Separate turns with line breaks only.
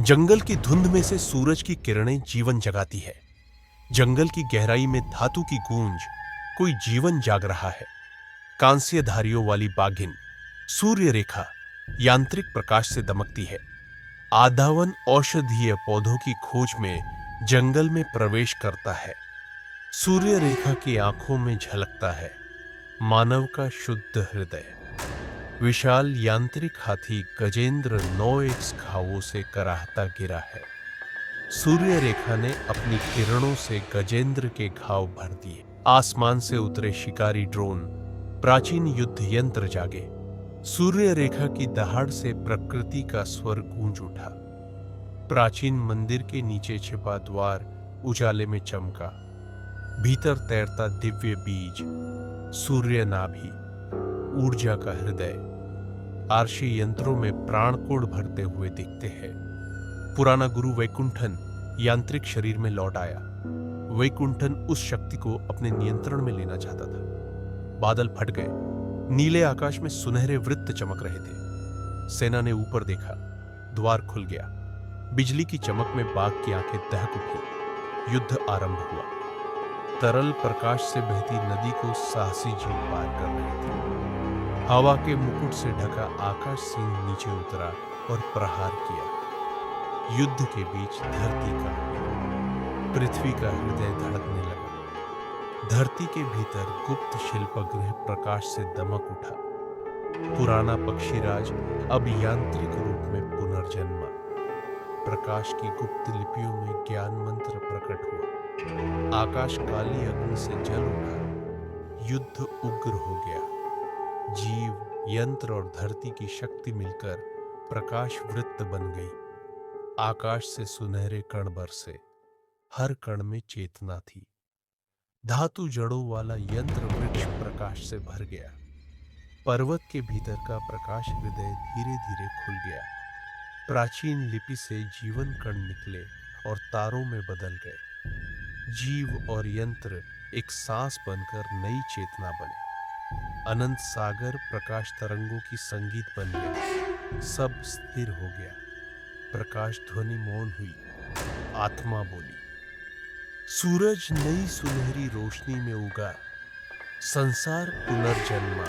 जंगल की धुंध में से सूरज की किरणें जीवन जगाती है। जंगल की गहराई में धातु की गूंज, कोई जीवन जाग रहा है। कांस्य धारियों वाली बाघिन सूर्य रेखा यांत्रिक प्रकाश से दमकती है। आधावन औषधीय पौधों की खोज में जंगल में प्रवेश करता है। सूर्य रेखा की आंखों में झलकता है मानव का शुद्ध हृदय। विशाल यांत्रिक हाथी गजेंद्र 9x घावों से कराहता गिरा है। सूर्य रेखा ने अपनी किरणों से गजेंद्र के घाव भर दिए। आसमान से उतरे शिकारी ड्रोन, प्राचीन युद्ध यंत्र जागे। सूर्य रेखा की दहाड़ से प्रकृति का स्वर गूंज उठा। प्राचीन मंदिर के नीचे छिपा द्वार उजाले में चमका। भीतर तैरता दिव्य बीज, सूर्य नाभि, ऊर्जा का हृदय, आर्षी यंत्रों में प्राणकोड़ भरते हुए दिखते हैं। पुराना गुरु वैकुंठन यांत्रिक शरीर में लौट आया। वैकुंठन उस शक्ति को अपने नियंत्रण में लेना चाहता था। बादल फट गए। नीले आकाश में सुनहरे वृत्त चमक रहे थे। सेना ने ऊपर देखा। द्वार खुल गया। बिजली की चमक में बाघ की आंखें दहक उठी। युद्ध आरंभ हुआ। तरल प्रकाश से बहती नदी को साहसी जीव पार कर रहे थे। हवा के मुकुट से ढका आकाश सिंह नीचे उतरा और प्रहार किया। युद्ध के बीच धरती का, पृथ्वी का हृदय धड़कने लगा। धरती के भीतर गुप्त शिल्पगृह प्रकाश से दमक उठा। पुराना पक्षीराज अब यांत्रिक रूप में पुनर्जन्मा। प्रकाश की गुप्त लिपियों में ज्ञान मंत्र प्रकट हुआ। आकाश काली अग्नि से जल उठा। युद्ध उग्र हो गया। जीव, यंत्र और धरती की शक्ति मिलकर प्रकाश वृत्त बन गई। आकाश से सुनहरे कण बरसे। हर कण में चेतना थी। धातु जड़ों वाला यंत्र वृक्ष प्रकाश से भर गया। पर्वत के भीतर का प्रकाश हृदय धीरे धीरे खुल गया। प्राचीन लिपि से जीवन कण निकले और तारों में बदल गए। जीव और यंत्र एक सांस बनकर नई चेतना बने। अनंत सागर प्रकाश तरंगों की संगीत बन गया। सब स्थिर हो गया। प्रकाश ध्वनि मौन हुई। आत्मा बोली। सूरज नई सुनहरी रोशनी में उगा। संसार पुनर्जन्मा।